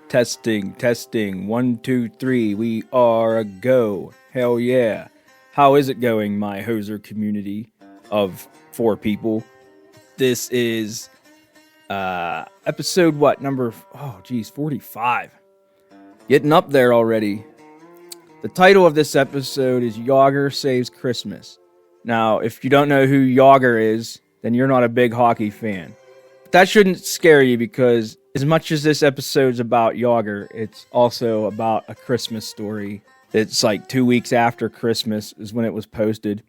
Testing, testing. 1, 2, 3. We are a go. Hell yeah. How is it going, my hoser community of 4 people? This is episode number 45. Getting up there already. The title of this episode is Jagr Saves Christmas. Now, if you don't know who Jagr is, then you're not a big hockey fan. But that shouldn't scare you, because as much as this episode's about Jagr, it's also about a Christmas story. It's like 2 weeks after Christmas is when it was posted.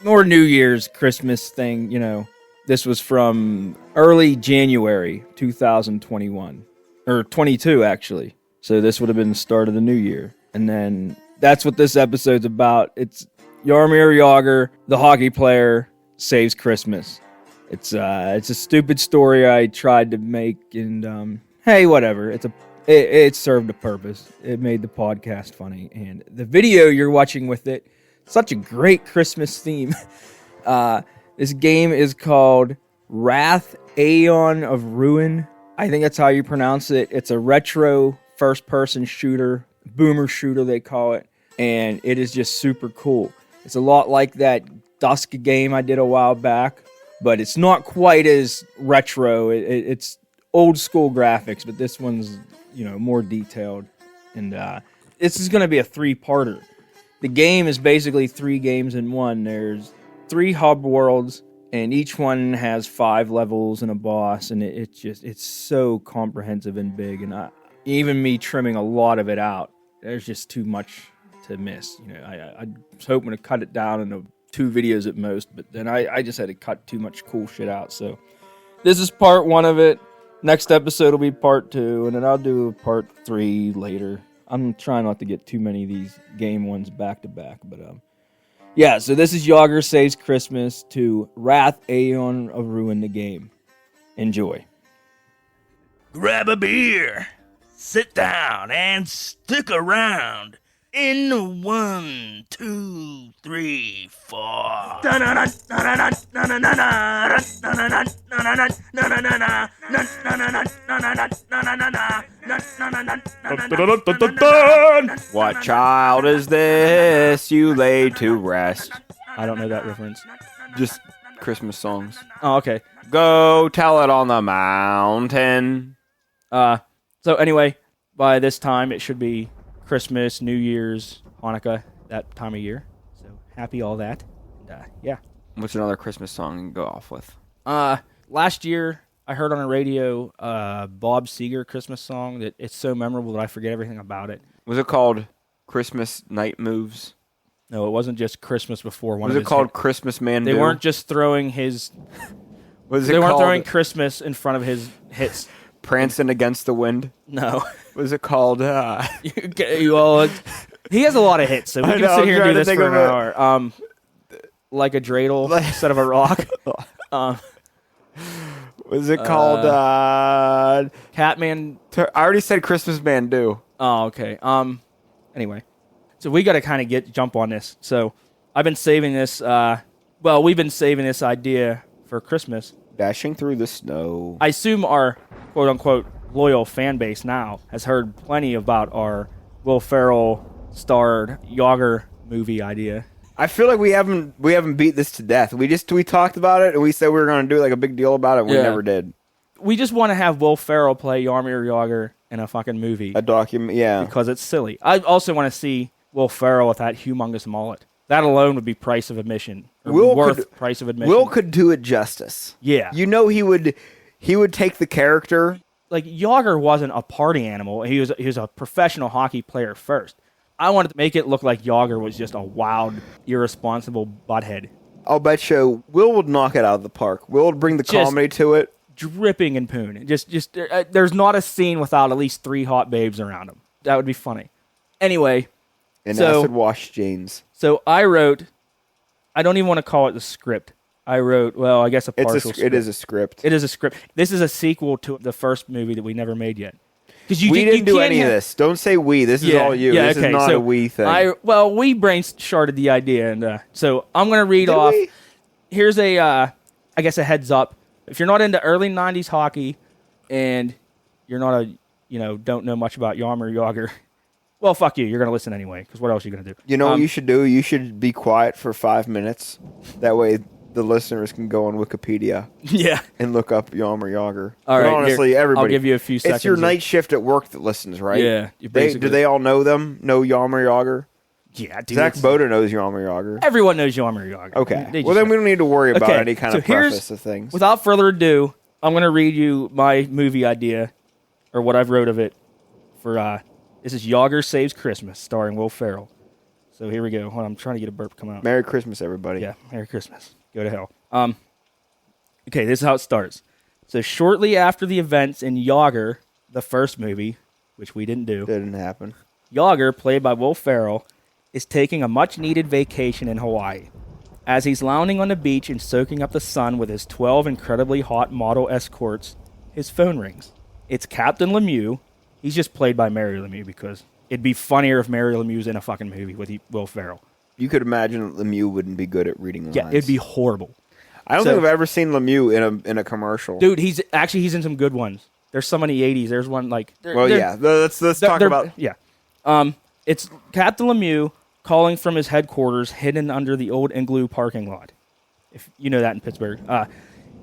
More New Year's Christmas thing, you know. This was from early January 2021. Or 22, actually. So this would have been the start of the new year. And then that's what this episode's about. It's Jaromír Jágr, the hockey player, saves Christmas. It's a stupid story I tried to make, and hey, whatever. It served a purpose. It made the podcast funny, and the video you're watching with it, such a great Christmas theme. This game is called Wrath Aeon of Ruin. I think that's how you pronounce it. It's a retro first-person shooter, boomer shooter they call it, and it is just super cool. It's a lot like that Dusk game I did a while back, but it's not quite as retro. It's old school graphics, but this one's, more detailed. And this is going to be a 3-parter. The game is basically 3 games in one. There's 3 hub worlds, and each one has 5 levels and a boss, and it's so comprehensive and big. And even me trimming a lot of it out, there's just too much to miss. I was hoping to cut it down into 2 videos at most, but then I just had to cut too much cool shit out. So this is part 1 of it. Next episode will be part 2, and then I'll do part 3 later. I'm trying not to get too many of these game ones back to back, but yeah. So this is Jagr Saves Christmas to Wrath Aeon of Ruin, the game. Enjoy. Grab a beer, sit down, and stick around. In 1, 2, 3, 4. What child is this you laid to rest? I don't know that reference. Just Christmas songs. Oh, okay. Go tell it on the mountain. So anyway, by this time it should be Christmas, New Year's, Hanukkah, that time of year. So happy all that. And, yeah. What's another Christmas song you can go off with? Last year I heard on the radio Bob Seger Christmas song that it's so memorable that I forget everything about it. Was it called Christmas Night Moves? No, it wasn't just Christmas before one. Was it called Christmas Man? They weren't just throwing his. They weren't throwing Christmas in front of his hits. Prancing Against the Wind? No. Was it called? He has a lot of hits, so we can sit here and do this for an hour. Like a dreidel instead of a rock. Was it called? Catman. I already said Christmas Man Do. Oh, okay. Anyway, so we got to jump on this. So I've been saving this. We've been saving this idea for Christmas. Dashing through the snow. I assume our quote-unquote loyal fan base now has heard plenty about our Will Ferrell starred Jagr movie idea. I feel like we haven't beat this to death. We talked about it and we said we were going to do like a big deal about it. And we never did. We just want to have Will Ferrell play Jaromír Jágr in a fucking movie. A document, yeah. Because it's silly. I also want to see Will Ferrell with that humongous mullet. That alone would be price of admission. Price of admission. Will could do it justice. Yeah. He would take the character. Like, Jagr wasn't a party animal. He was a professional hockey player first. I wanted to make it look like Jagr was just a wild, irresponsible butthead. I'll bet you Will would knock it out of the park. Will would bring the comedy to it. Dripping in poon. There's not a scene without at least 3 hot babes around him. That would be funny. Anyway. Acid wash jeans. So I wrote, I don't even want to call it the script. I wrote, well, I guess a partial script. It is a script. It is a script. This is a sequel to the first movie that we never made yet. We didn't do any of this. Don't say we. This is all you. This is not a we thing. We brainstarted the idea, and so I'm going to read off. Here's a heads up. If you're not into early 90s hockey, and you're not a don't know much about Jaromír Jágr, well, fuck you. You're going to listen anyway, because what else are you going to do? You know what you should do? You should be quiet for 5 minutes. That way the listeners can go on Wikipedia Yeah. and look up Jaromír Jágr. All right, honestly, everybody. I'll give you a few seconds. It's your night shift at work that listens, right? Yeah. Do they all know them? Know Jaromír Jágr? Yeah, dude. Zach Boda knows Jaromír Jágr. Everyone knows Jaromír Jágr. Okay. Well, then we don't need to worry about any kind of preface of things. Without further ado, I'm going to read you my movie idea, or what I've wrote of it, for, this is Jagr Saves Christmas, starring Will Ferrell. So here we go. Hold on, I'm trying to get a burp come out. Merry Christmas, everybody. Yeah, Merry Christmas. Go to hell. Okay, this is how it starts. So shortly after the events in Jagr, the first movie, which we didn't do. Didn't happen. Jagr, played by Will Ferrell, is taking a much-needed vacation in Hawaii. As he's lounging on the beach and soaking up the sun with his 12 incredibly hot model escorts, his phone rings. It's Captain Lemieux. He's just played by Mary Lemieux because it'd be funnier if Mary Lemieux's in a fucking movie with Will Ferrell. You could imagine Lemieux wouldn't be good at reading lines. Yeah, it'd be horrible. I don't think I've ever seen Lemieux in a commercial. Dude, he's in some good ones. There's some in the 80s. There's one like... Let's talk about... Yeah. It's Captain Lemieux calling from his headquarters hidden under the old Igloo parking lot. If you know that in Pittsburgh.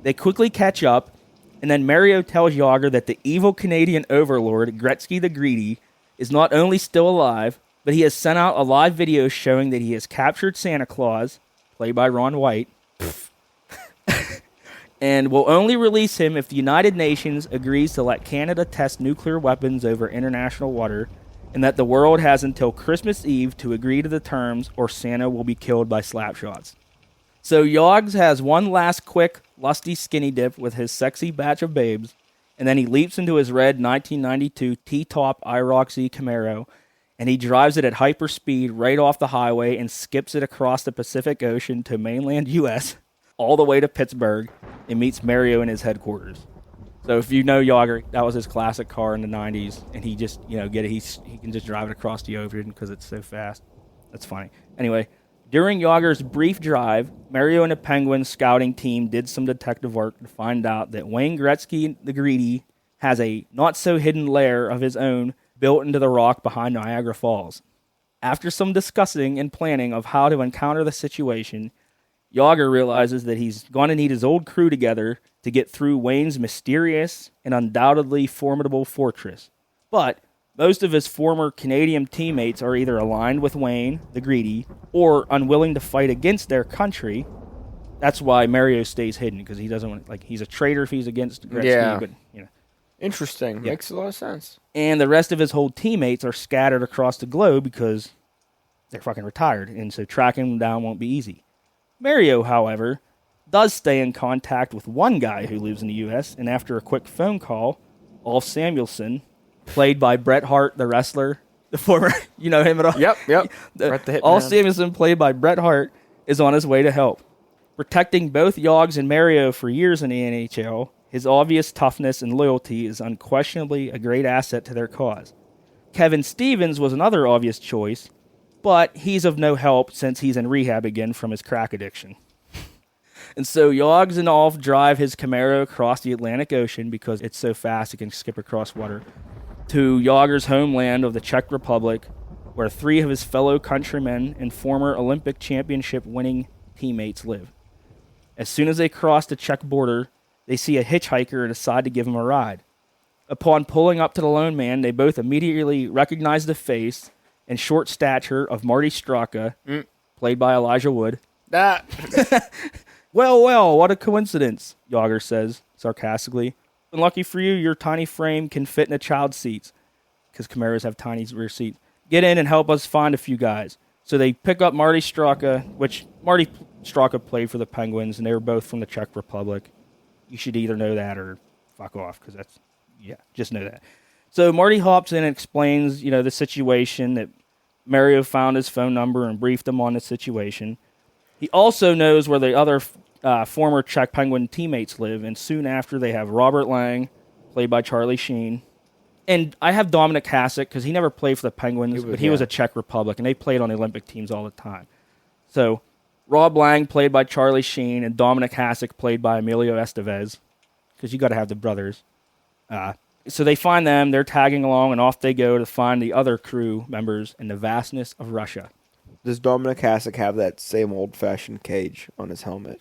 They quickly catch up, and then Mario tells Jagr that the evil Canadian overlord, Gretzky the Greedy, is not only still alive, but he has sent out a live video showing that he has captured Santa Claus, played by Ron White, and will only release him if the United Nations agrees to let Canada test nuclear weapons over international water, and that the world has until Christmas Eve to agree to the terms or Santa will be killed by slapshots. So Yogs has one last quick, lusty skinny dip with his sexy batch of babes, and then he leaps into his red 1992 T-top IROC Camaro, and he drives it at hyperspeed right off the highway and skips it across the Pacific Ocean to mainland U.S., all the way to Pittsburgh, and meets Mario in his headquarters. So if you know Jagr, that was his classic car in the 90s, and he just, he can just drive it across the ocean because it's so fast. That's funny. Anyway, during Jagr's brief drive, Mario and the Penguins scouting team did some detective work to find out that Wayne Gretzky the Greedy has a not-so-hidden lair of his own built into the rock behind Niagara Falls. After some discussing and planning of how to encounter the situation, Jagr realizes that he's going to need his old crew together to get through Wayne's mysterious and undoubtedly formidable fortress. But most of his former Canadian teammates are either aligned with Wayne, the Greedy, or unwilling to fight against their country. That's why Mario stays hidden, because he doesn't want, he's a traitor if he's against Gretzky, but, Interesting. Yeah. Makes a lot of sense. And the rest of his whole teammates are scattered across the globe because they're fucking retired, and so tracking them down won't be easy. Mario, however, does stay in contact with one guy who lives in the U.S., and after a quick phone call, Ulf Samuelsson, played by Bret Hart, the wrestler, the former, you know him at all? Yep. Bret the Hitman. Ulf Samuelsson, played by Bret Hart, is on his way to help. Protecting both Yogs and Mario for years in the NHL, his obvious toughness and loyalty is unquestionably a great asset to their cause. Kevin Stevens was another obvious choice, but he's of no help since he's in rehab again from his crack addiction. And so Yogs and Ulf drive his Camaro across the Atlantic Ocean because it's so fast it can skip across water, to Jagr's homeland of the Czech Republic, where three of his fellow countrymen and former Olympic championship winning teammates live. As soon as they cross the Czech border, they see a hitchhiker and decide to give him a ride. Upon pulling up to the lone man, they both immediately recognize the face and short stature of Marty Straka, played by Elijah Wood. Well, what a coincidence, Jagr says, sarcastically. And lucky for you, your tiny frame can fit in a child's seats, because Camaros have tiny rear seats. Get in and help us find a few guys. So they pick up Marty Straka, which Marty Straka played for the Penguins, and they were both from the Czech Republic. You should either know that or fuck off, because just know that. So Marty hops in and explains, the situation, that Mario found his phone number and briefed him on the situation. He also knows where the other former Czech Penguin teammates live, and soon after they have Robert Lang, played by Charlie Sheen. And I have Dominic Hasek, because he never played for the Penguins, but he was a Czech Republic, and they played on the Olympic teams all the time. So Rob Lang, played by Charlie Sheen, and Dominic Hasek, played by Emilio Estevez, because you got to have the brothers. And So they find them, they're tagging along, and off they go to find the other crew members in the vastness of Russia. Does Dominic Hasek have that same old-fashioned cage on his helmet?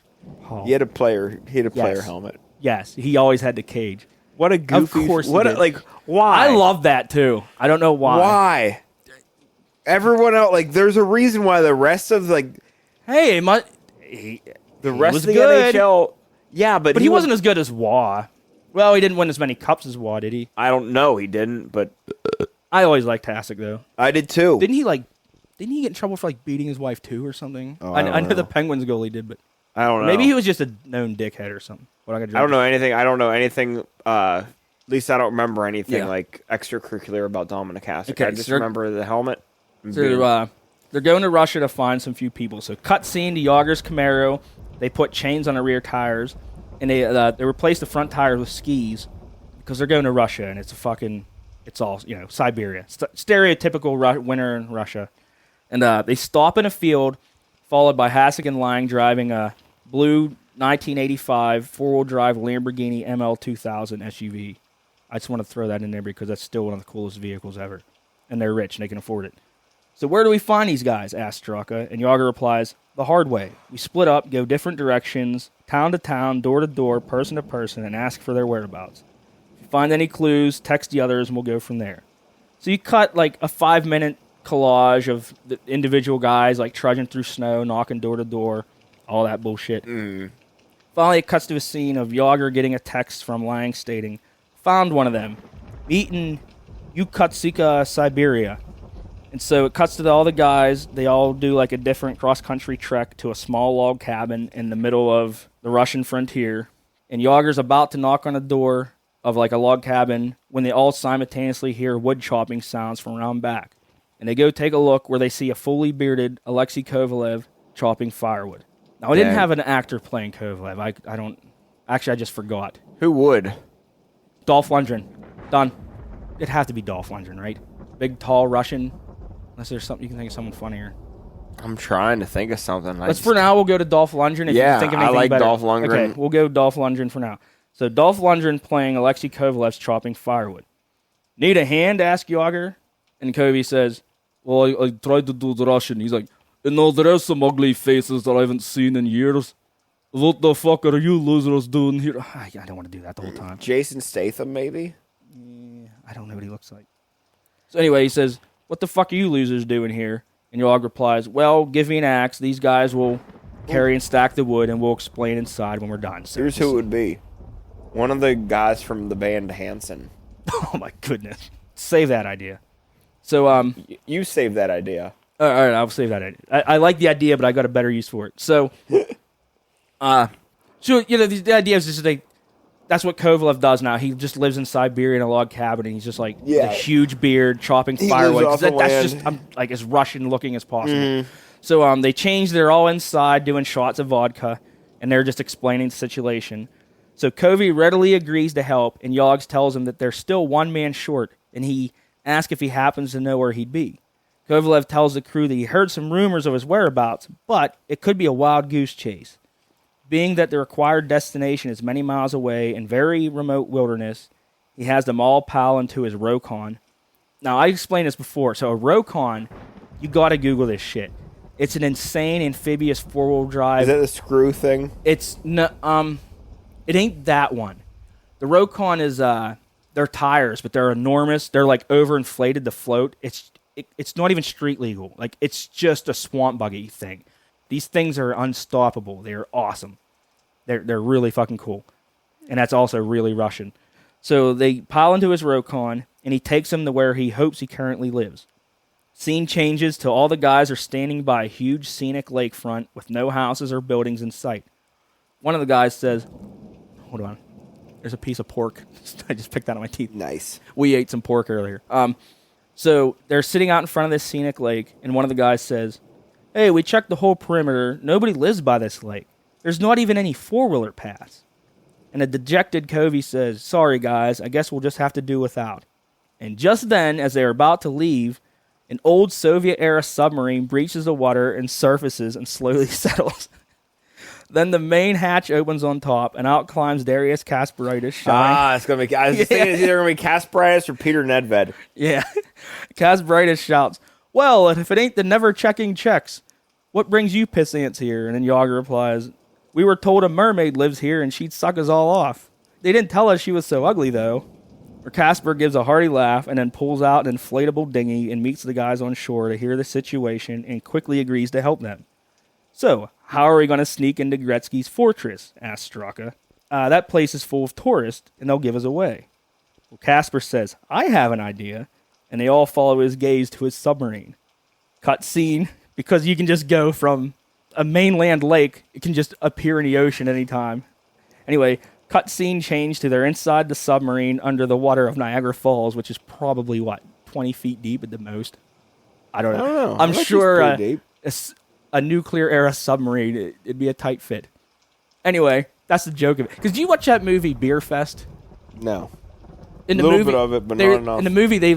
Oh. He had a player helmet. Yes, he always had the cage. What a goofy... Of course he what did. why? I love that, too. I don't know why. Why? Everyone else, there's a reason why the rest of, Hey, the rest was of the good. NHL... Yeah, but he wasn't as good as Waugh. Well, he didn't win as many cups as Waugh, did he? I don't know. He didn't, but... I always liked Hasek, though. I did, too. Didn't he get in trouble for, beating his wife, too, or something? Oh, I know the Penguins goalie did, but... I don't know. Maybe he was just a known dickhead or something. I don't know anything. At least I don't remember anything, extracurricular about Dominic Hasek. Okay, I just remember the helmet. So, they're going to Russia to find some few people. So, cut scene to Jagr's Camaro. They put chains on the rear tires, and they replaced the front tires with skis because they're going to Russia, and it's all Siberia, stereotypical winter in Russia. And they stop in a field, followed by Hasek and Lang driving a blue 1985 four-wheel drive Lamborghini ML2000 SUV. I just want to throw that in there because that's still one of the coolest vehicles ever, and they're rich and they can afford it. So where do we find these guys? Asked Straka, and Jagr replies, the hard way. We split up, go different directions, town to town, door to door, person to person, and ask for their whereabouts. If you find any clues, text the others, and we'll go from there. So you cut a 5-minute collage of the individual guys trudging through snow, knocking door to door, all that bullshit. Finally, it cuts to a scene of Jagr getting a text from Lang stating, found one of them, meet in Yukotsika, Siberia. And so it cuts to all the guys. They all do a different cross-country trek to a small log cabin in the middle of the Russian frontier. And Jagr's about to knock on the door of a log cabin when they all simultaneously hear wood chopping sounds from around back. And they go take a look where they see a fully bearded Alexei Kovalev chopping firewood. Now, I didn't have an actor playing Kovalev. I don't... Actually, I just forgot. Who would? Dolph Lundgren. Done. It'd have to be Dolph Lundgren, right? Big, tall Russian. Unless there's something you can think of someone funnier. I'm trying to think of something. For now, we'll go to Dolph Lundgren. If you think of anything I like better. Dolph Lundgren. Okay, we'll go Dolph Lundgren for now. So Dolph Lundgren playing Alexei Kovalev's chopping firewood. Need a hand? Asked Jagr. And Kovy says, well, I tried to do the Russian. He's like, there are some ugly faces that I haven't seen in years. What the fuck are you losers doing here? I don't want to do that the whole time. Jason Statham, maybe? I don't know what he looks like. So anyway, he says, what the fuck are you losers doing here? And Jagr replies, well, give me an axe. These guys will carry and stack the wood, and we'll explain inside when we're done. So here's who it would be. One of the guys from the band Hanson. Oh, my goodness. Save that idea. So, you save that idea. All right, I'll save that idea. I like the idea, but I got a better use for it. So, the idea is just that's what Kovalev does now. He just lives in Siberia in a log cabin, and he's just with a huge beard, chopping firewood. That's just as Russian looking as possible. Mm-hmm. So they change. They're all inside doing shots of vodka, and they're just explaining the situation. So Kovy readily agrees to help, and Yogs tells him that they're still one man short, and he asks if he happens to know where he'd be. Kovalev tells the crew that he heard some rumors of his whereabouts, but it could be a wild goose chase. Being that the required destination is many miles away in very remote wilderness, he has them all pile into his Rokon. Now, I explained this before. So a Rokon, you got to Google this shit. It's an insane amphibious four-wheel drive. Is that the screw thing? It's it ain't that one. The Rokon is they're tires, but they're enormous. They're overinflated to float. It's not even street legal. It's just a swamp buggy thing. These things are unstoppable. They're awesome. They're really fucking cool. And that's also really Russian. So they pile into his Rokon, and he takes them to where he hopes he currently lives. Scene changes till all the guys are standing by a huge scenic lakefront with no houses or buildings in sight. One of the guys says, hold on, there's a piece of pork. I just picked that out of my teeth. Nice. We ate some pork earlier. So they're sitting out in front of this scenic lake, and one of the guys says, hey, we checked the whole perimeter. Nobody lives by this lake. There's not even any four-wheeler paths. And a dejected Kovy says, sorry, guys, I guess we'll just have to do without. And just then, as they are about to leave, an old Soviet-era submarine breaches the water and surfaces and slowly settles. Then the main hatch opens on top, and out climbs Darius Kasparaitis, shouting. It's gonna be. I was thinking it's either gonna be Kasparaitis or Peter Nedved. Yeah. Kasparaitis shouts, "Well, if it ain't the never-checking checks, what brings you pissants here?" And then Jagr replies, "We were told a mermaid lives here, and she'd suck us all off. They didn't tell us she was so ugly, though." Where Casper gives a hearty laugh and then pulls out an inflatable dinghy and meets the guys on shore to hear the situation and quickly agrees to help them. "So, how are we going to sneak into Gretzky's fortress?" asks Straka. "That place is full of tourists, and they'll give us away." Well, Casper says, "I have an idea," and they all follow his gaze to his submarine. Cut scene, because you can just go from a mainland lake, it can just appear in the ocean anytime. Anyway, cut scene change to they're inside the submarine under the water of Niagara Falls, which is probably, 20 feet deep at the most? I don't know. I'm sure a nuclear-era submarine, it'd be a tight fit. Anyway, that's the joke of it. Because do you watch that movie, Beer Fest? No. In the little movie, bit of it, but not enough. In the movie, they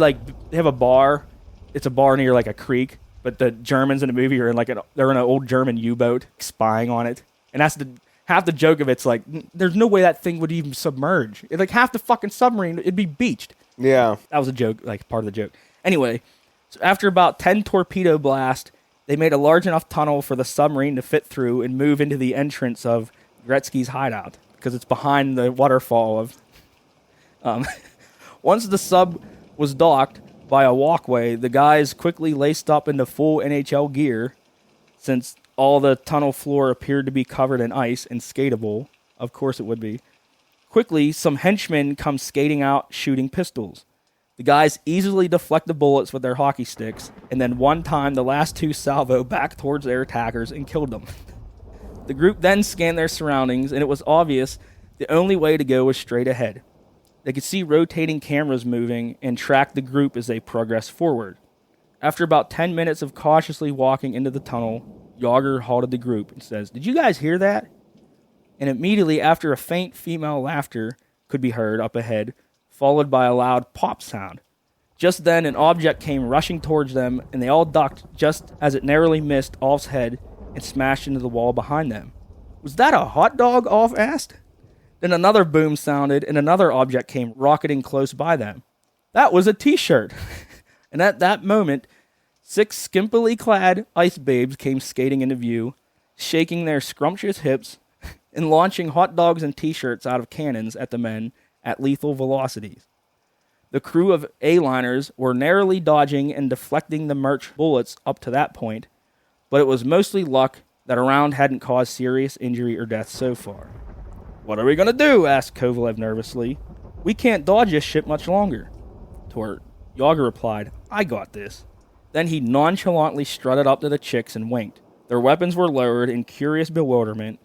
have a bar. It's a bar near like a creek, but the Germans in the movie are in they're in an old German U-boat spying on it, and that's half the joke of it's like there's no way that thing would even submerge. Half the fucking submarine, it'd be beached. Yeah, that was a joke, part of the joke. Anyway, so after about 10 torpedo blasts, they made a large enough tunnel for the submarine to fit through and move into the entrance of Gretzky's hideout because it's behind the waterfall of. Once the sub was docked by a walkway, the guys quickly laced up into full NHL gear, since all the tunnel floor appeared to be covered in ice and skatable. Of course it would be. Quickly, some henchmen come skating out shooting pistols. The guys easily deflect the bullets with their hockey sticks, and then one time the last two salvo back towards their attackers and killed them. The group then scanned their surroundings, and it was obvious the only way to go was straight ahead. They could see rotating cameras moving and track the group as they progressed forward. After about 10 minutes of cautiously walking into the tunnel, Jagr halted the group and says, "Did you guys hear that?" And immediately after, a faint female laughter could be heard up ahead, followed by a loud pop sound. Just then, an object came rushing towards them, and they all ducked just as it narrowly missed Alf's head and smashed into the wall behind them. "Was that a hot dog?" Alf asked. Then another boom sounded, and another object came rocketing close by them. That was a T-shirt. And at that moment, 6 skimpily clad ice babes came skating into view, shaking their scrumptious hips and launching hot dogs and T-shirts out of cannons at the men at lethal velocities. The crew of A-liners were narrowly dodging and deflecting the merch bullets up to that point, but it was mostly luck that a round hadn't caused serious injury or death so far. "What are we going to do?" asked Kovalev nervously. "We can't dodge this shit much longer." To Jagr replied, "I got this." Then he nonchalantly strutted up to the chicks and winked. Their weapons were lowered in curious bewilderment,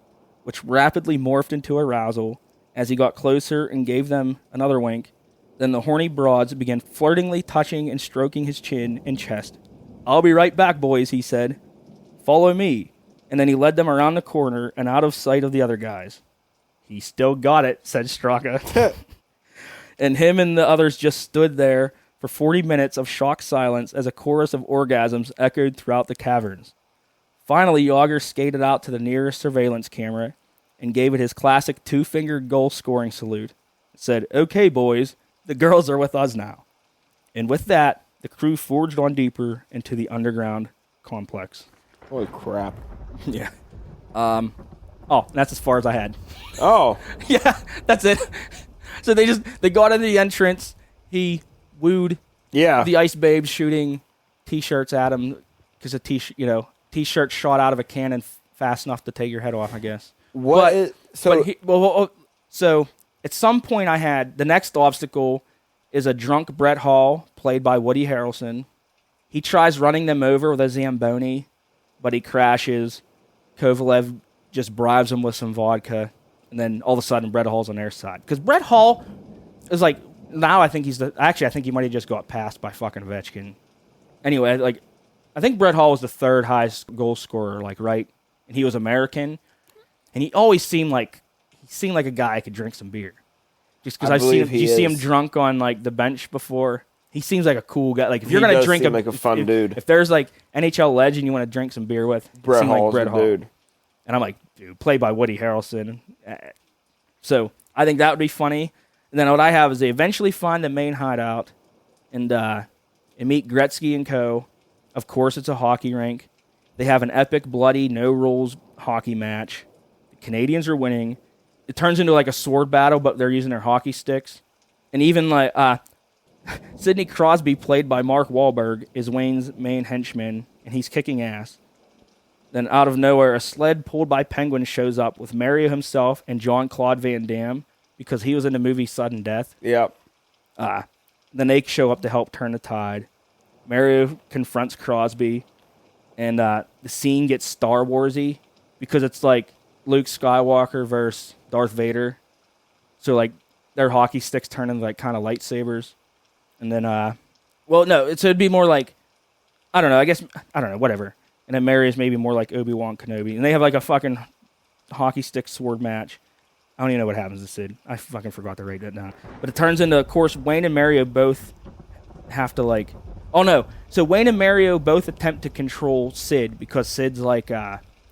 which rapidly morphed into arousal as he got closer and gave them another wink. Then the horny broads began flirtingly touching and stroking his chin and chest. "I'll be right back, boys," he said. "Follow me." And then he led them around the corner and out of sight of the other guys. "He still got it," said Straka. And him and the others just stood there for 40 minutes of shocked silence as a chorus of orgasms echoed throughout the caverns. Finally, Jagr skated out to the nearest surveillance camera and gave it his classic 2-fingered goal-scoring salute. It said, "Okay, boys, the girls are with us now." And with that, the crew forged on deeper into the underground complex. Holy crap. Yeah. That's as far as I had. Oh. Yeah, that's it. So they got into the entrance. He wooed the ice babes shooting T-shirts at him because T-shirt shot out of a cannon fast enough to take your head off, I guess. So at some point the next obstacle is a drunk Brett Hall, played by Woody Harrelson. He tries running them over with a Zamboni, but he crashes. Kovalev just bribes him with some vodka, and then all of a sudden Brett Hall's on their side. Because Brett Hall is now I think I think he might have just got passed by fucking Ovechkin. Anyway, I think Brett Hall was the third highest goal scorer, right? And he was American, and he always seemed like a guy who could drink some beer. Just because I've seen him, you see him drunk on the bench before. He seems like a cool guy. If you're gonna drink like a fun dude. If there's NHL legend you want to drink some beer with, Brett Hall's a dude. And I'm like, dude, played by Woody Harrelson. So I think that would be funny. And then what I have is they eventually find the main hideout and meet Gretzky and co. Of course, it's a hockey rink. They have an epic, bloody, no-rules hockey match. The Canadians are winning. It turns into like a sword battle, but they're using their hockey sticks. And even like Sidney Crosby, played by Mark Wahlberg, is Wayne's main henchman, and he's kicking ass. Then out of nowhere, a sled pulled by penguins shows up with Mario himself and Jean-Claude Van Damme, because he was in the movie Sudden Death. Yep. Then they show up to help turn the tide. Mario confronts Crosby, and the scene gets Star Wars-y because it's like Luke Skywalker versus Darth Vader. So like their hockey sticks turn into like kind of lightsabers. And then, it'd be more like, I don't know, whatever. And then Mario's maybe more like Obi-Wan Kenobi. And they have like a fucking hockey stick sword match. I don't even know what happens to Sid. I fucking forgot to write that down. But it turns into, of course, Wayne and Mario both have to like... Oh, no. So Wayne and Mario both attempt to control Sid because Sid's like...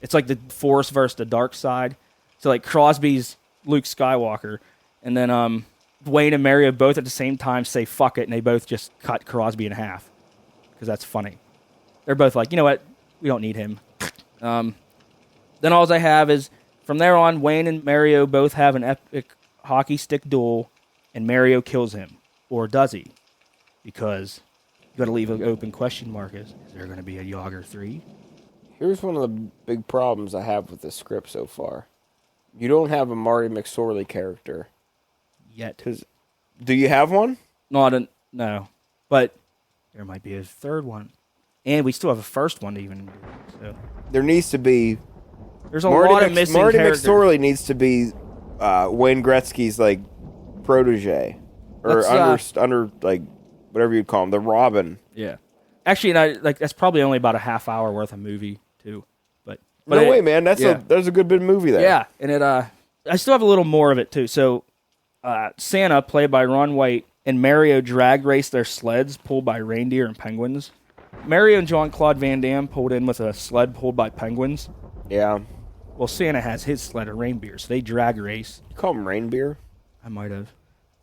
it's like the Force versus the dark side. So like Crosby's Luke Skywalker. And then Wayne and Mario both at the same time say fuck it, and they both just cut Crosby in half. Because that's funny. They're both like, you know what? We don't need him. Then all I have is... From there on, Wayne and Mario both have an epic hockey stick duel, and Mario kills him. Or does he? Because you got to leave an open question mark. Is there going to be a Jagr 3? Here's one of the big problems I have with the script so far. You don't have a Marty McSorley character. Yet. Do you have one? No. But there might be a third one. And we still have a first one to even do. So. There needs to be... There's a lot of missing characters. Marty McSorley needs to be Wayne Gretzky's like protege, or under like whatever you'd call him, the Robin. Yeah, actually, that's probably only about a half hour worth of movie too. But no way, man. There's a good bit of movie there. Yeah, and I still have a little more of it too. So Santa, played by Ron White, and Mario drag race their sleds pulled by reindeer and penguins. Mario and Jean-Claude Van Damme pulled in with a sled pulled by penguins. Yeah. Well, Santa has his sled of reindeer, so they drag race. You call them reindeer? I might have.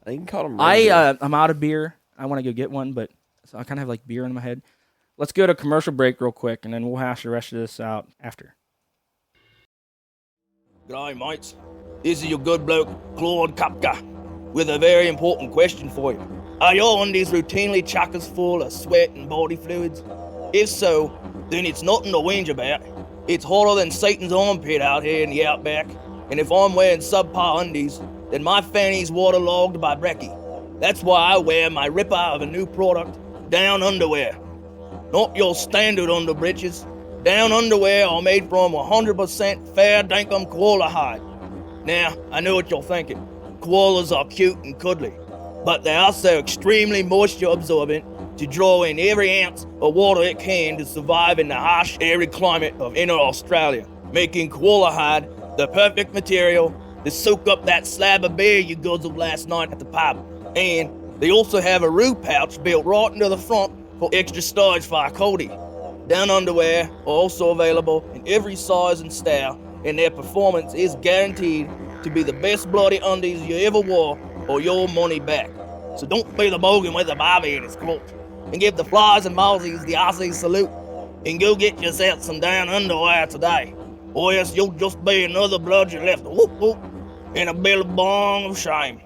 I think you call them reindeer. I'm out of beer. I want to go get one, but so I kind of have like beer in my head. Let's go to commercial break real quick, and then we'll hash the rest of this out after. G'day, mates. This is your good bloke, Claude Kupka, with a very important question for you. Are your undies routinely chockers full of sweat and body fluids? If so, then it's nothing to whinge about. It's hotter than Satan's armpit out here in the outback, and if I'm wearing subpar undies, then my fanny's waterlogged by brekkie. That's why I wear my ripper of a new product, Down Underwear. Not your standard underbreeches. Down Underwear are made from 100% fair dinkum koala hide. Now, I know what you're thinking. Koalas are cute and cuddly, but they're also extremely moisture absorbent to draw in every ounce of water it can to survive in the harsh, arid climate of inner Australia, making koala hide the perfect material to soak up that slab of beer you guzzled last night at the pub. And they also have a roo pouch built right into the front for extra storage for a coatie. Down Underwear are also available in every size and style, and their performance is guaranteed to be the best bloody undies you ever wore or your money back. So don't be the bogan with the barbie in his clutch. And give the flies and mozzies the Aussie salute. And go get yourself some Down Underwear today. Or else you'll just be another bludgeon left whoop whoop in a billabong of shame.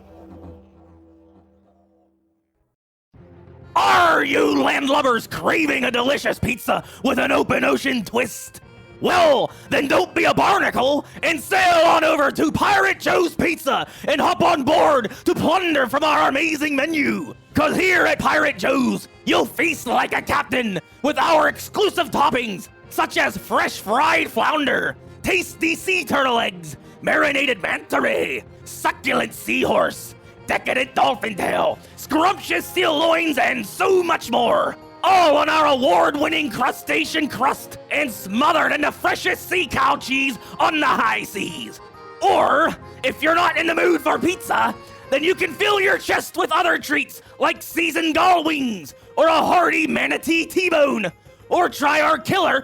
Are you landlubbers craving a delicious pizza with an open ocean twist? Well, then don't be a barnacle and sail on over to Pirate Joe's Pizza and hop on board to plunder from our amazing menu. Cause here at Pirate Joe's, you'll feast like a captain with our exclusive toppings, such as fresh fried flounder, tasty sea turtle eggs, marinated manta ray, succulent seahorse, decadent dolphin tail, scrumptious seal loins, and so much more. All on our award-winning crustacean crust and smothered in the freshest sea cow cheese on the high seas. Or, if you're not in the mood for pizza, then you can fill your chest with other treats like seasoned gull wings or a hearty manatee T-bone. Or try our killer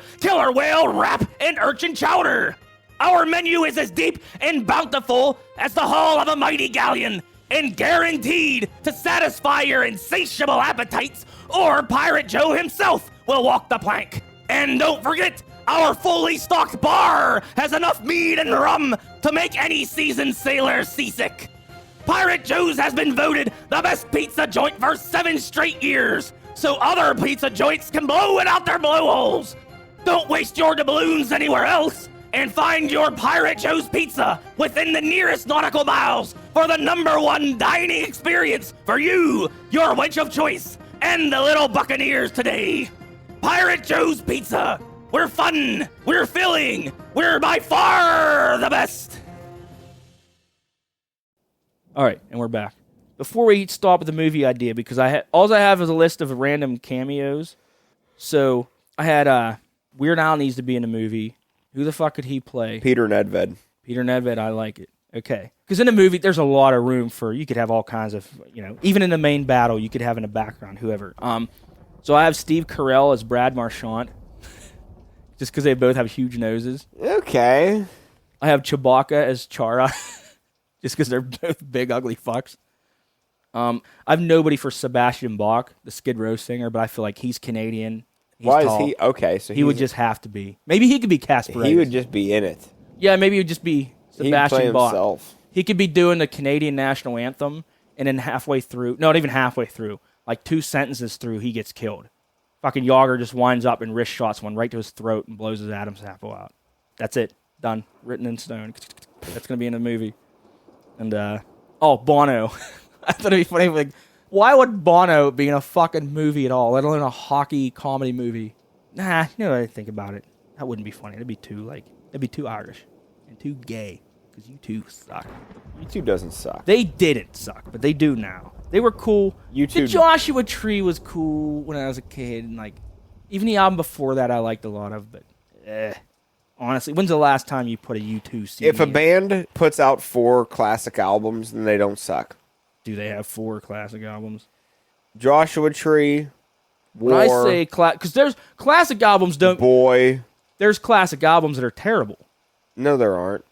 whale wrap and urchin chowder. Our menu is as deep and bountiful as the hull of a mighty galleon, and guaranteed to satisfy your insatiable appetites, or Pirate Joe himself will walk the plank. And don't forget, our fully stocked bar has enough mead and rum to make any seasoned sailor seasick. Pirate Joe's has been voted the best pizza joint for 7 straight years, so other pizza joints can blow it out their blowholes. Don't waste your doubloons anywhere else, and find your Pirate Joe's Pizza within the nearest nautical miles for the #1 dining experience for you, your wench of choice, and the little buccaneers today. Pirate Joe's Pizza. We're fun, we're filling, we're by far the best. All right, and we're back. Before we stop with the movie idea, because all I have is a list of random cameos. So I had Weird Al needs to be in the movie. Who the fuck could he play? Peter Nedved. Peter Nedved, I like it. Okay. Because in the movie, there's a lot of room for, you could have all kinds of, even in the main battle, you could have in the background, whoever. So I have Steve Carell as Brad Marchand, just because they both have huge noses. Okay. I have Chewbacca as Chara, just because they're both big, ugly fucks. I have nobody for Sebastian Bach, the Skid Row singer, but I feel like he's Canadian. Why tall. is he? Okay, so he would just have to be. Maybe he could be Casper. He would just be in it. Yeah, maybe he would just be Sebastian He'd play Bach. himself. He could be doing the Canadian national anthem, and then halfway through, not even halfway through, like 2 sentences through, he gets killed. Fucking Jagr just winds up and wrist shots one right to his throat and blows his Adam's apple out. That's it. Done. Written in stone. That's going to be in the movie. And, Bono. I thought it'd be funny, like, why would Bono be in a fucking movie at all, let alone a hockey comedy movie? Nah, I think about it. That wouldn't be funny. It'd be too Irish and too gay, because you two suck. U2 doesn't suck. They didn't suck, but they do now. They were cool. U2 The Joshua Tree was cool when I was a kid, and like even the album before that I liked a lot of, but honestly, when's the last time you put a U2 CD If a in? band puts out 4 classic albums, then they don't suck. Do they have 4 classic albums? Joshua Tree, War, When I say because there's classic albums Boy. there's classic albums that are terrible. No, there aren't.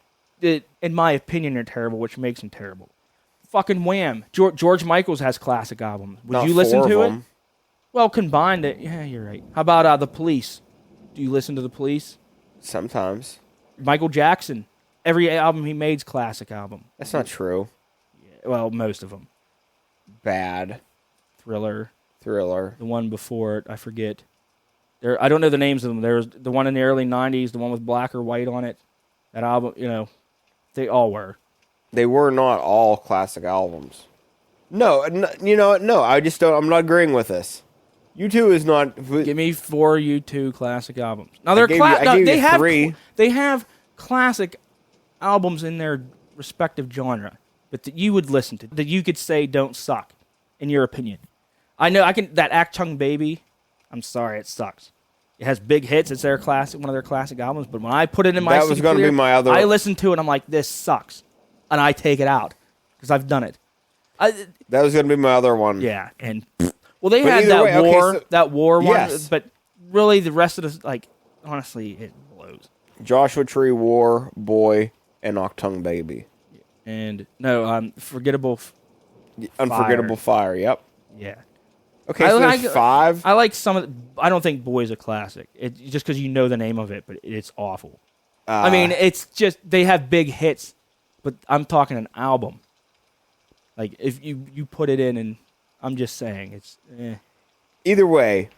In my opinion, they're terrible, which makes them terrible. Fucking Wham! George Michaels has classic albums. Would Not you listen 4 to of it? them. Well, combined it. Yeah, you're right. How about The Police? Do you listen to The Police? Sometimes. Michael Jackson. Every album he made's classic album. That's not true. Well, most of them. Bad. Thriller. Thriller. The one before it, I forget. I don't know the names of them. There's the one in the early 90s, the one with black or white on it. That album, they all were. They were not all classic albums. No, no, I just don't. I'm not agreeing with this. U2 is not. Give me 4 U2 classic albums. Now they're they have 3. They have classic albums in their respective genre, but that you would listen to, that you could say don't suck, in your opinion. I know that Act Chung Baby. I'm sorry, it sucks. It has big hits. It's their classic, one of their classic albums. But when I put it in my, that was going to be my other. I listen to it. I'm like, this sucks, and I take it out because I've done it. That was going to be my other one. Yeah, and well, they had that war one, yes. But really, the rest of the honestly, it blows. Joshua Tree, War, Boy, and Octung Baby. And no, Unforgettable Fire. Yep. Yeah. Okay, so there's 5. I like some of. I don't think Boy's a classic. It's just because you know the name of it, but it's awful. I mean, it's just they have big hits, but I'm talking an album. Like if you put it in, and I'm just saying it's. Either way,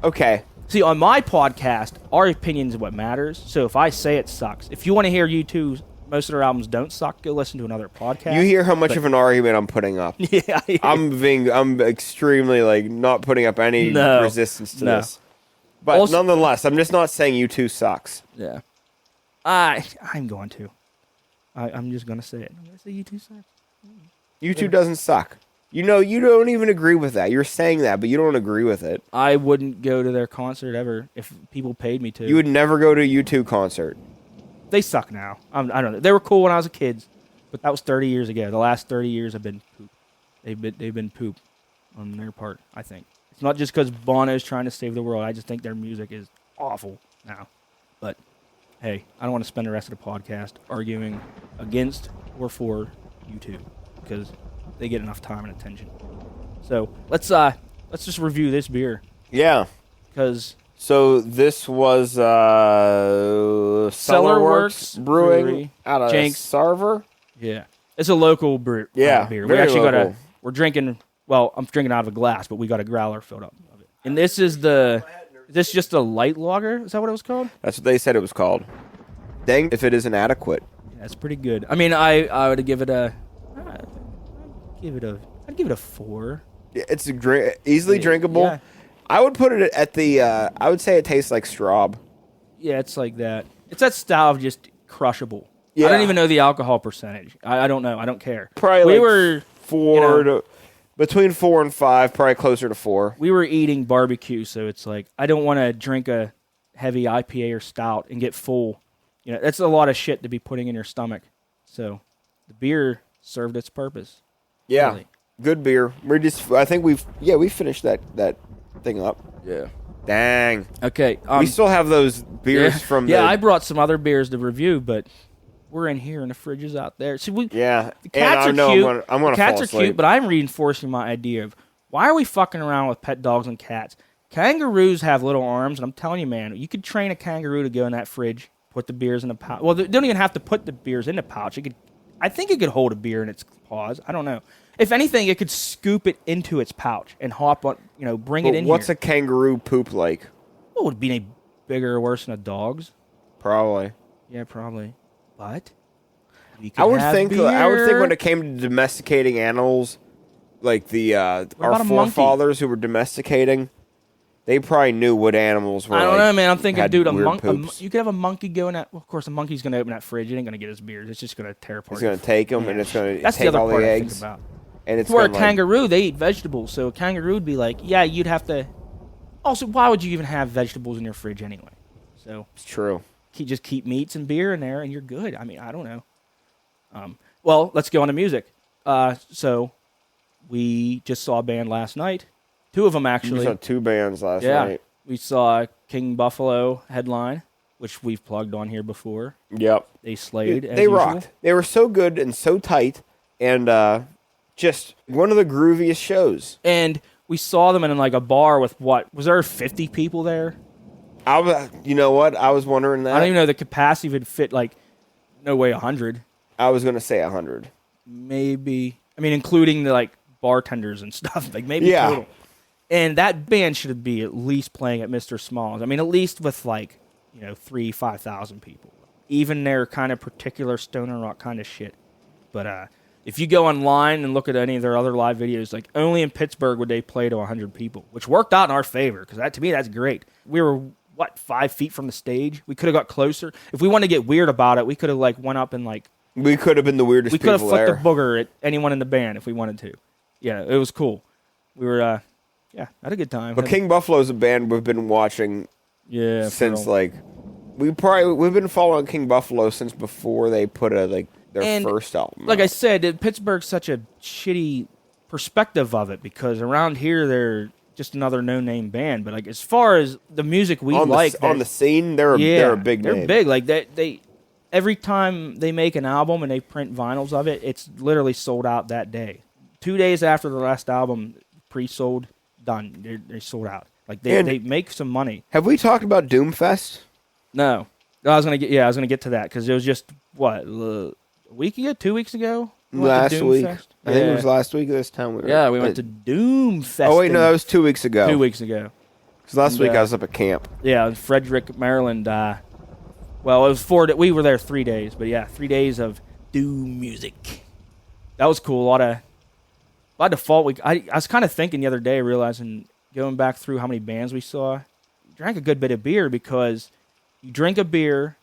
okay. See, on my podcast, our opinion is what matters. So if I say it sucks, if you want to hear U2, most of their albums don't suck, go listen to another podcast. You hear how much of an argument I'm putting up. Yeah. I'm extremely not putting up any resistance to this. But also, nonetheless, I'm just not saying U2 sucks. Yeah. I'm going to. I'm just going to say it. I'm going to say U2 sucks. U2 doesn't suck. You don't even agree with that. You're saying that, but you don't agree with it. I wouldn't go to their concert ever if people paid me to. You would never go to a U2 concert. They suck now. I don't know. They were cool when I was a kid, but that was 30 years ago. The last 30 years have been poop. They've been poop on their part, I think. It's not just because Bono's trying to save the world. I just think their music is awful now. But hey, I don't want to spend the rest of the podcast arguing against or for YouTube because they get enough time and attention. So let's just review this beer. Yeah. Because so this was Cellarworks Brewing out of Jenks. Sarver. Yeah, it's a local beer. Very we actually local. We're drinking. Well, I'm drinking out of a glass, but we got a growler filled up of it. And this is this just a light lager? Is that what it was called? That's what they said it was called. Dang, if it isn't adequate. Yeah, it's pretty good. I mean, I would give it I'd give it a 4. Yeah, it's easily drinkable. Yeah. I would put it at the. I would say it tastes like straw. Yeah, it's like that. It's that style of just crushable. Yeah. I don't even know the alcohol percentage. I don't know. I don't care. Probably were 4 to between 4 and 5. Probably closer to 4. We were eating barbecue, so it's like I don't want to drink a heavy IPA or stout and get full. You know, that's a lot of shit to be putting in your stomach. So the beer served its purpose. Yeah, really. Good beer. I think we finished that thing up. Yeah. Dang. Okay. We still have those beers from. Yeah, I brought some other beers to review, but we're in here and the fridge is out there. See, the cats are cute. I'm gonna cats fall are asleep. cute, but I'm reinforcing my idea of why are we fucking around with pet dogs and cats? Kangaroos have little arms, and I'm telling you, man, you could train a kangaroo to go in that fridge, put the beers in the pouch. Well, they don't even have to put the beers in the pouch. I think it could hold a beer in its paws. I don't know. If anything, it could scoop it into its pouch and hop on, bring it in What's here. a kangaroo poop like? What would be any bigger or worse than a dog's? Probably. Yeah, probably. But I would think beer. when it came to domesticating animals, like our forefathers who were domesticating, they probably knew what animals were. I don't know, man. I'm thinking, dude, you could have a monkey go in that. Well, of course, a monkey's going to open that fridge. It ain't going to get his beers. It's just going to tear apart. It's going to take them, and it's going to That's take the other all part the I eggs. think about. And it's for a kangaroo, they eat vegetables. So a kangaroo would be like, yeah, you'd have to. Also, why would you even have vegetables in your fridge anyway? So it's true. Just keep meats and beer in there, and you're good. I mean, I don't know. Well, let's go on to music. So we just saw a band last night. 2 of them, actually. We saw 2 bands last night. We saw King Buffalo headline, which we've plugged on here before. Yep. They slayed. They rocked. They were so good and so tight, and just one of the grooviest shows. And we saw them in like a bar with what? Was there 50 people there? You know what? I was wondering that. I don't even know the capacity would fit, like, no way 100. I was going to say 100. Maybe. I mean, including the, like, bartenders and stuff. Like, maybe total. And that band should be at least playing at Mr. Smalls. I mean, at least with, like, 5,000 people. Even their kind of particular stoner rock kind of shit. But if you go online and look at any of their other live videos, like, only in Pittsburgh would they play to 100 people, which worked out in our favor, because to me, that's great. We were, 5 feet from the stage? We could have got closer. If we wanted to get weird about it, we could have, like, went up and, like... We could have been the weirdest people there. We could have flicked a booger at anyone in the band if we wanted to. Yeah, it was cool. We were, had a good time. But King Buffalo's a band we've been watching since, like... We've been following King Buffalo since before they put their first album like out. I said, Pittsburgh's such a shitty perspective of it, because around here they're just another no-name band. But, like, as far as the music we on the scene, they're a big name. They're big. Like, they every time they make an album and they print vinyls of it, it's literally sold out that day. 2 days after the last album, pre-sold, done. They're sold out. Like, they make some money. Have we talked about Doomfest? No. I was gonna get to that, because it was just a week ago, 2 weeks ago. Last week, I think it was last week. This time we went to Doomfest. Oh wait, no, that was 2 weeks ago. 2 weeks ago. Because last week I was up at camp. Yeah, in Frederick, Maryland. Well, it was 4 days. We were there 3 days, but yeah, 3 days of Doom music. That was cool. By default, I was kind of thinking the other day, realizing going back through how many bands we saw, drank a good bit of beer, because you drink a beer,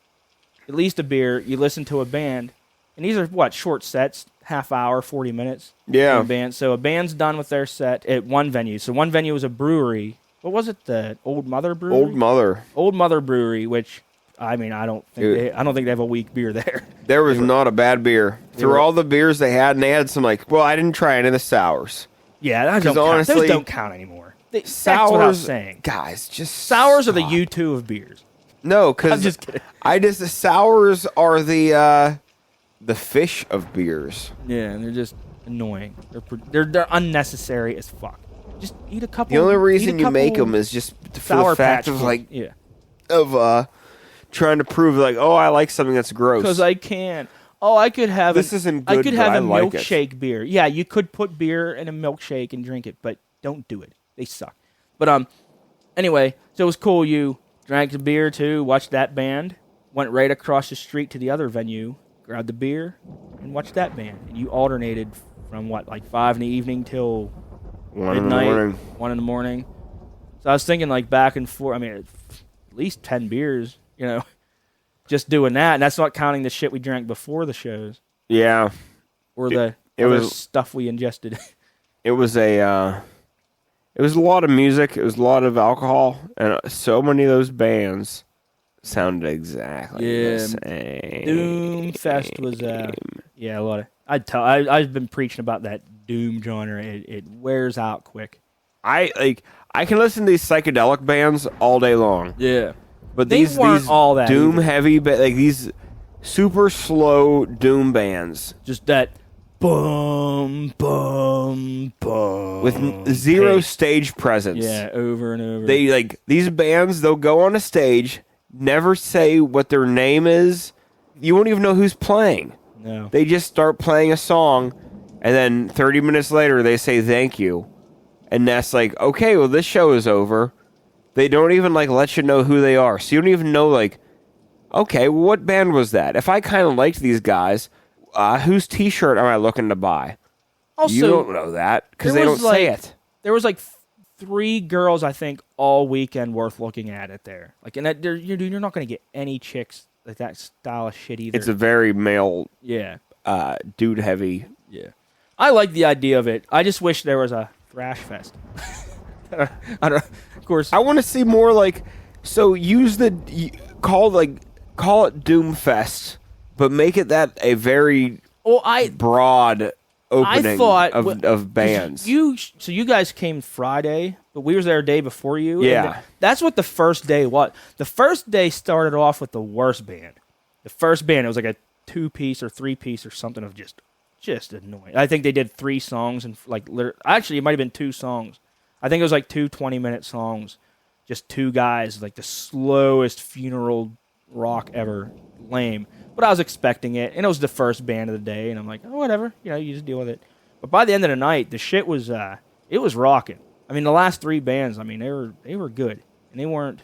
at least a beer, you listen to a band, and these are, short sets, half hour, 40 minutes. Yeah. Band. So a band's done with their set at one venue. So one venue was a brewery. What was it? The Old Mother Brewery? Old Mother Brewery, which, I mean, I don't think they have a weak beer there. There was not a bad beer. Through all the beers they had, and they had some, I didn't try any of the sours. Yeah, those don't count anymore. Sours, that's what I was saying. Guys, just sours are the U2 of beers. No, I'm because just kidding. the sours are the fish of beers. Yeah, and they're just annoying. They're unnecessary as fuck. Just eat a couple. The only reason you make them is just for the fact of like trying to prove like, oh, I like something that's gross. Because I can. Oh, I could have. This isn't good. I could have a like milkshake beer. Yeah, you could put beer in a milkshake and drink it, but don't do it. They suck. But anyway, so it was cool. You drank the beer too. Watched that band. Went right across the street to the other venue. Grabbed the beer and watched that band. And you alternated from like 5 in the evening till midnight, 1 in the morning. So I was thinking like back and forth. I mean, at least 10 beers. You know. Just doing that, and that's not counting the shit we drank before the shows. Yeah. Or the other stuff we ingested. It was a lot of music. It was a lot of alcohol, and so many of those bands sounded exactly the same. Doom Fest was a lot of. I've been preaching about that doom genre. It wears out quick. I can listen to these psychedelic bands all day long. Yeah. But these all that doom heavy, like these super slow doom bands, just that boom, boom, boom, with zero stage presence. Yeah, over and over. They like these bands. They'll go on a stage, never say what their name is. You won't even know who's playing. No, they just start playing a song, and then 30 minutes later they say thank you, and that's like, okay, well this show is over. They don't even, like, let you know who they are. So you don't even know, like, okay, well, what band was that? If I kind of liked these guys, whose T-shirt am I looking to buy? Also, you don't know that because they don't say it. There was, like, 3 girls, I think, all weekend worth looking at it there. Like, and you're not going to get any chicks like that style of shit either. It's a very male, dude-heavy. Yeah. I like the idea of it. I just wish there was a thrash fest. I don't. Of course, I want to see more like. So call it Doomfest, but make it that a very broad opening of bands. So you guys came Friday, but we were there a day before you. Yeah, that's what the first day was. The first day started off with the worst band. The first band, it was like a 2-piece or 3-piece or something of just annoying. I think they did 3 songs and actually it might have been 2 songs. I think it was like 2 20-minute songs, just 2 guys, like the slowest funeral rock ever, lame. But I was expecting it, and it was the first band of the day, and I'm like, oh, whatever, you just deal with it. But by the end of the night, the shit was, it was rocking. I mean, the last 3 bands, I mean, they were good, and they weren't,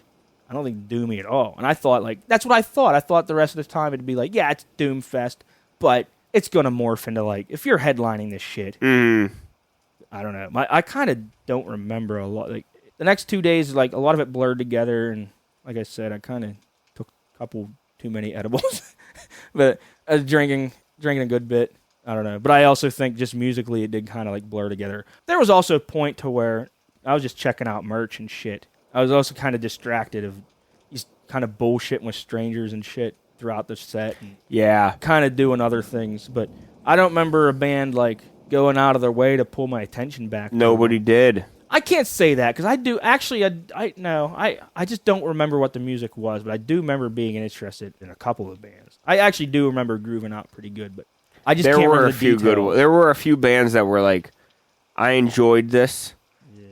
I don't think, doomy at all. And I thought, like, that's what I thought. I thought the rest of the time it'd be like, yeah, it's Doom Fest, but it's gonna morph into like, if you're headlining this shit. I don't know. I kind of don't remember a lot. Like the next 2 days, like a lot of it blurred together, and like I said, I kind of took a couple too many edibles, but I was drinking a good bit. I don't know, but I also think just musically it did kind of like blur together. There was also a point to where I was just checking out merch and shit. I was also kind of distracted of just kind of bullshitting with strangers and shit throughout the set. And kind of doing other things, but I don't remember a band like going out of their way to pull my attention back. Nobody did. I can't say that because I do actually. I just don't remember what the music was, but I do remember being interested in a couple of bands. I actually do remember grooving out pretty good, but I just can't remember the details. There were a few bands that were like, I enjoyed this,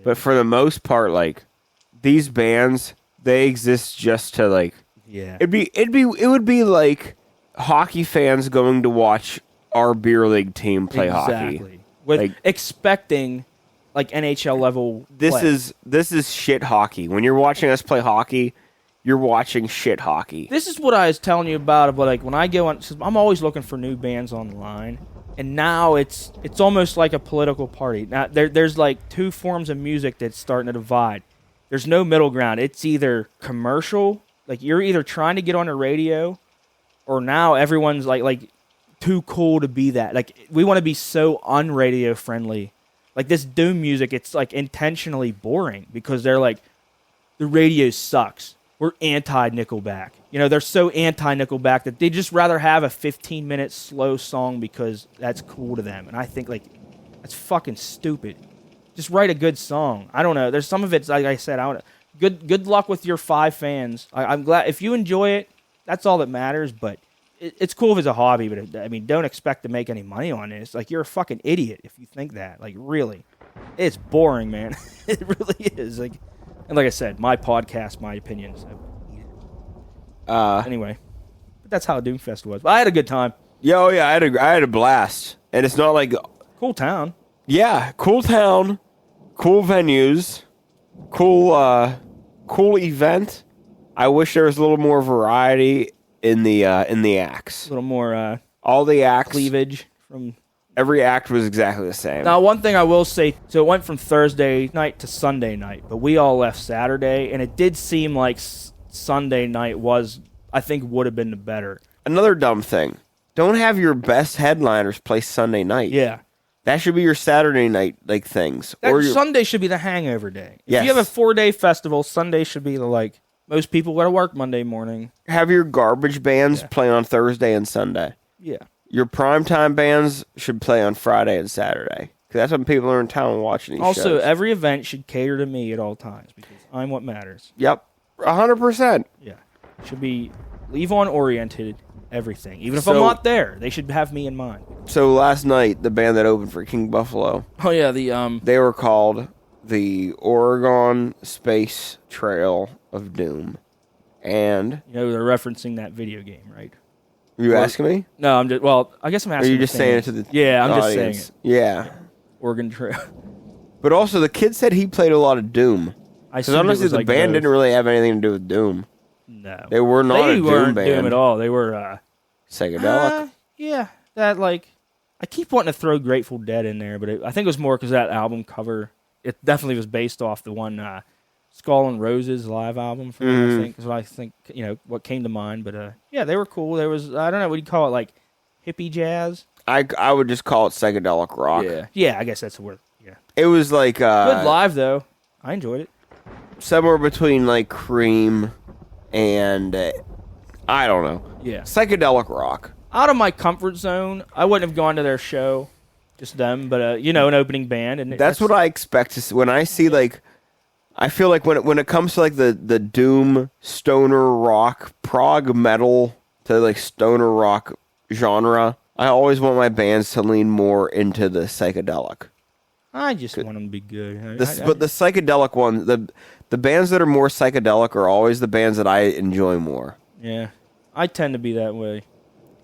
but for the most part, like these bands, they exist just to like. Yeah. It would be like hockey fans going to watch our beer league team play hockey. With like, expecting like NHL level play. This is shit hockey. When you're watching us play hockey, you're watching shit hockey. This is what I was telling you about like when I go on, I'm always looking for new bands online, and now it's almost like a political party. Now there's like 2 forms of music that's starting to divide. There's no middle ground. It's either commercial, like you're either trying to get on the radio, or now everyone's like too cool to be that. Like we want to be so unradio friendly. Like this doom music, it's like intentionally boring because they're like, the radio sucks. We're anti-Nickelback. They're so anti-Nickelback that they just rather have a 15-minute slow song because that's cool to them. And I think like that's fucking stupid. Just write a good song. I don't know. There's some of it's like I said, good luck with your 5 fans. I'm glad if you enjoy it. That's all that matters. But it's cool if it's a hobby. But I mean, don't expect to make any money on this. Like, you're a fucking idiot if you think that. Like, really, it's boring, man. It really is. Like, and like I said, my podcast, my opinions. Anyway, but that's how Doomfest was. But I had a good time. Yeah, I had a blast, and it's not like Cool town. Yeah, cool town, cool venues, cool event. I wish there was a little more variety in the acts. A little more All the acts, cleavage from. every act was exactly the same. Now, one thing I will say, so it went from Thursday night to Sunday night, but we all left Saturday, and it did seem like Sunday night would have been the better. Another dumb thing: don't have your best headliners play Sunday night. Yeah. That should be your Saturday night things. Sunday should be the hangover day. If Yes. you have a 4-day festival, Sunday should be most people go to work Monday morning. Have your garbage bands play on Thursday and Sunday. Yeah. Your primetime bands should play on Friday and Saturday. Because that's when people are in town watching these shows. Also, every event should cater to me at all times because I'm what matters. Yep. 100%. Yeah. Should be leave-on oriented, everything. Even if I'm not there, they should have me in mind. So last night, the band that opened for King Buffalo, Oh, yeah, they were called the Oregon Space Trail of Doom. And they're referencing that video game, right? are you asking me? No, I guess I'm Or asking. are you just saying it to the Yeah, I'm just audience? saying it. Yeah. Oregon Trail. But also, the kid said he played a lot of Doom. Because honestly, the band didn't really have anything to do with Doom. No. They were not a Doom weren't band. Doom at all. They were, Psychedelic. yeah, that, I keep wanting to throw Grateful Dead in there, but I think it was more because that album cover, it definitely was based off the one Skull and Roses live album from them, I think, is what I think, what came to mind. But, yeah, they were cool. There was, I don't know, what do you call it, hippie jazz? I would just call it psychedelic rock. Yeah, I guess that's the word, yeah. It was like... Good live, though. I enjoyed it. Somewhere between, Cream and... I don't know. Yeah. Psychedelic rock. Out of my comfort zone, I wouldn't have gone to their show, just them, but, an opening band. And That's what I expect to see. When I see, I feel like when it comes to, the Doom, stoner rock, prog metal to, stoner rock genre, I always want my bands to lean more into the psychedelic. I just want them to be good. But the psychedelic one, the bands that are more psychedelic are always the bands that I enjoy more. Yeah. I tend to be that way.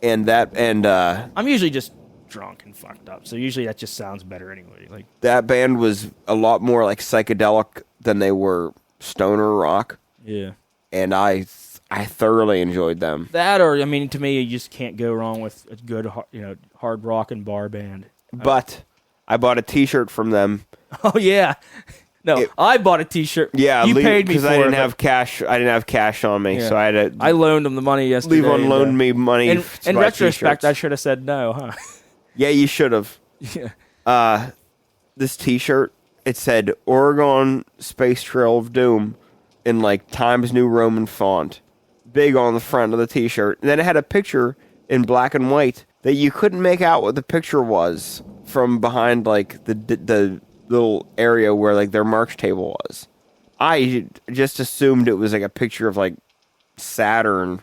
And I'm usually just drunk and fucked up, so usually that just sounds better anyway. that band was a lot more psychedelic than they were stoner rock. Yeah. And I thoroughly enjoyed them. That, or to me, you just can't go wrong with a good, hard rock and bar band. But I bought a T-shirt from them. Oh yeah. No, I bought a T-shirt. Yeah, you paid me because for I didn't it, have cash. I didn't have cash on me, Yeah. so I had to. I loaned them the money yesterday. Levon loaned me money. In to buy retrospect, T-shirts. I should have said no, huh? Yeah, you should have. Yeah. This T-shirt, it said Oregon Space Trail of Doom in Times New Roman font, big on the front of the T-shirt. And then it had a picture in black and white that you couldn't make out what the picture was from behind the little area where their march table was. I just assumed it was a picture of Saturn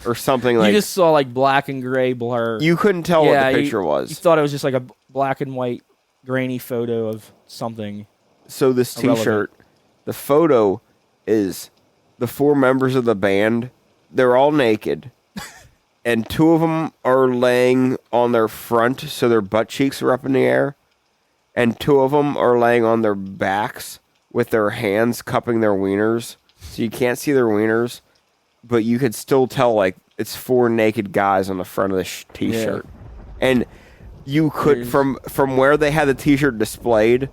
or something You just saw black and gray blur. You couldn't tell what the picture You was. thought it was just a black and white grainy photo of something. So this T-shirt, the photo is the 4 members of the band. They're all naked. And 2 of them are laying on their front, so their butt cheeks are up in the air. And 2 of them are laying on their backs with their hands cupping their wieners. So you can't see their wieners, but you could still tell, it's 4 naked guys on the front of the T-shirt. Yeah. And you could, from where they had the T-shirt displayed,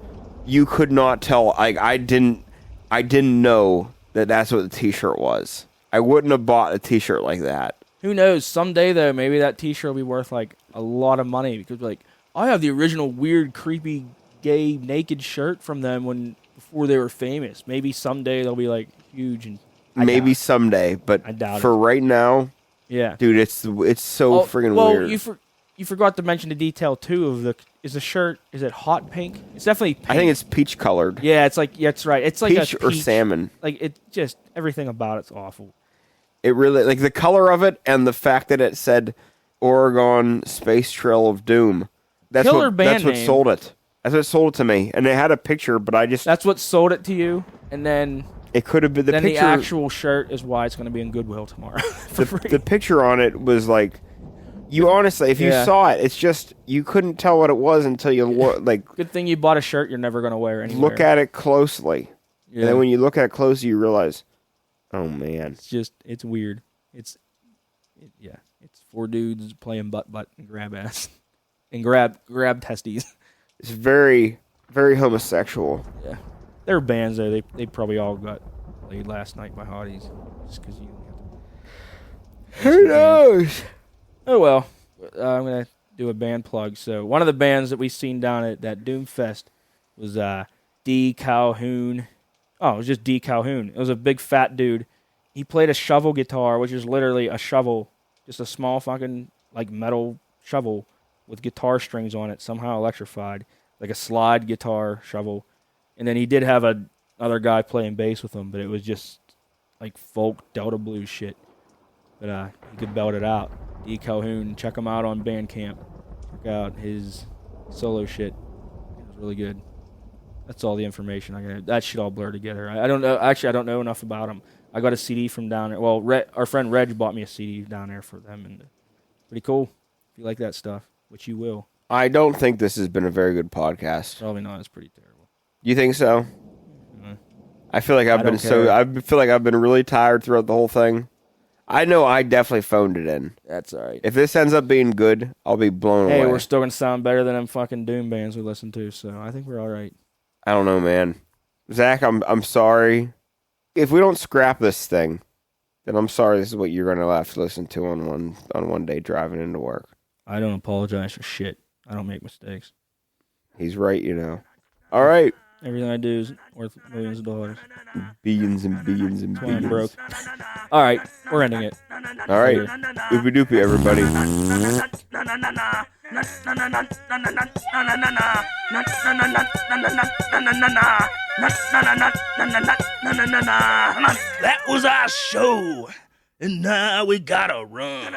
you could not tell. I didn't know that that's what the T-shirt was. I wouldn't have bought a T-shirt like that. Who knows? Someday, though, maybe that T-shirt will be worth, a lot of money. Because, I have the original weird, creepy, gay, naked shirt from them before they were famous. Maybe someday they'll be, huge. And maybe someday, but I doubt for right now, yeah, dude, it's so friggin' weird. you forgot to mention the detail too of is it hot pink? It's definitely pink. I think it's peach colored. Yeah, it's like that's right. It's like peach or salmon. Like it just everything about it's awful. It really like the color of it and the fact that it said Oregon Space Trail of Doom. That's Killer what band that's what name. sold it. That's what sold it to me. And it had a picture, but that's what sold it to you. And then it could have been the picture. The actual shirt is why it's going to be in Goodwill tomorrow. The picture on it was like, you honestly, if you saw it, it's just you couldn't tell what it was until you like. Good thing you bought a shirt you're never going to wear anywhere. Look at it closely, and then when you look at it closely, you realize, oh man, it's weird. It's 4 dudes playing butt and grab ass and grab testes. It's very, very homosexual. Yeah, there are bands though. They probably all got laid last night by hotties just because you. Who knows? Oh well, I'm gonna do a band plug. So one of the bands that we seen down at that Doomfest was D Calhoun. Oh, it was just D Calhoun. It was a big fat dude. He played a shovel guitar, which is literally a shovel, just a small fucking like metal shovel with guitar strings on it, somehow electrified, like a slide guitar shovel. And then he did have another guy playing bass with him, but it was just like folk Delta blues shit. But he could belt it out. D Calhoun, check him out on Bandcamp. Check out his solo shit. It was really good. That's all the information I got. That shit all blur together. I don't know. Actually, I don't know enough about him. I got a CD from down there. Well, our friend Reg bought me a CD down there for them, and pretty cool. If you like that stuff, which you will. I don't think this has been a very good podcast. Probably not. It's pretty terrible. You think so? Mm-hmm. I feel like I feel like I've been really tired throughout the whole thing. I know I definitely phoned it in. That's all right. If this ends up being good, I'll be blown away. Hey, we're still going to sound better than them fucking Doom bands we listen to, so I think we're all right. I don't know, man. Zach, I'm sorry. If we don't scrap this thing, then I'm sorry this is what you're going to have to listen to on one day driving into work. I don't apologize for shit. I don't make mistakes. He's right, you know. All right. Everything I do is worth millions of dollars. Billions and billions and That's why I'm billions. broke. All right, we're ending it. All right. Oopie doopie, everybody. That was our show, and now we gotta run.